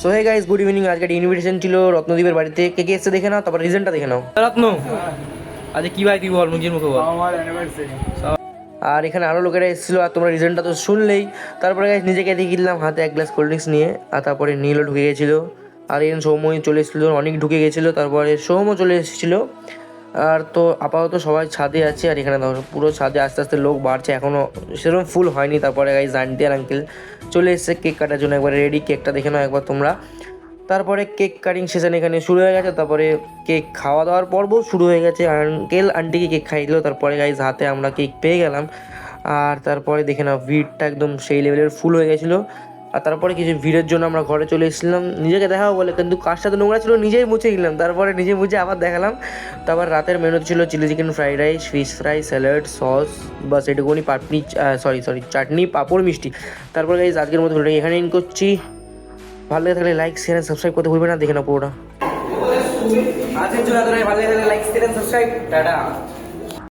So hey guys, good evening. আজকে একটা invitation ছিল রত্নদ্বীপের বাড়িতে। কে কে এসছে দেখে নাও, তারপর রিজনটা দেখে নাও। রত্ন, আজকে কি ভাই তুই বল, মুখের মুখে বল। আমার অ্যানিভার্সারি। আর এখানে আরও লোকেরা এসেছিলো, আর তোমরা রিজনটা তো শুনলেই। তারপরে গাইস নিজেকে দিয়ে কিনলাম হাতে এক গ্লাস কোল্ড ড্রিঙ্কস নিয়ে, আর তারপরে নীলও ঢুকে গেছিলো, আর এখানে সৌম্যই চলে এসেছিলো, অনেক ঢুকে গেছিলো, তারপরে সৌম্য চলে এসেছিলো। আর তো আপাতত সবাই ছাদে আছে, আর এখানে দেখো পুরো ছাদে আস্তে আস্তে লোক বাড়ছে, এখনও সেরকম ফুল হয়নি। তারপরে গাইস আন্টি আর আঙ্কেল চলে এসেছে কেক কাটার জন্য, একবার রেডি। কেকটা দেখে নাও একবার তোমরা। তারপরে কেক কাটিং সেশন এখানে শুরু হয়ে গেছে, তারপরে কেক খাওয়া দাওয়ার পর্বও শুরু হয়ে গেছে। আঙ্কেল আন্টিকে কেক খাইয়ে দিল, তারপরে গাইস হাতে আমরা কেক পেয়ে গেলাম। আর তারপরে দেখে নাও ভিড়টা একদম সেই লেভেলের ফুল হয়ে গেছিলো। আর তারপরে কিছু ভিড়ের জন্য আমরা ঘরে চলে এসেছিলাম নিজেকে দেখাবো বলে, কিন্তু কাজটা তো নোংরা ছিল, নিজেই মুছে দিলাম। তারপরে নিজে মুছে আবার দেখালাম। তারপর রাতের মেনু ছিল chilli chicken, fried rice, fish fry, salad, sauce, বাস এটুকুনি। চাটনি, পাঁপড়, মিষ্টি। তারপরে গাইস আজকের মতো ভিডিওটা এখানে এন্ড করছি। ভালো লেগে থাকলে লাইক, শেয়ার, সাবস্ক্রাইব করতে ভুলবেন না। দেখে নাও পুরোটা। আজকের জন্য ভালো লাগলে লাইক শেয়ার সাবস্ক্রাইব। টাটা।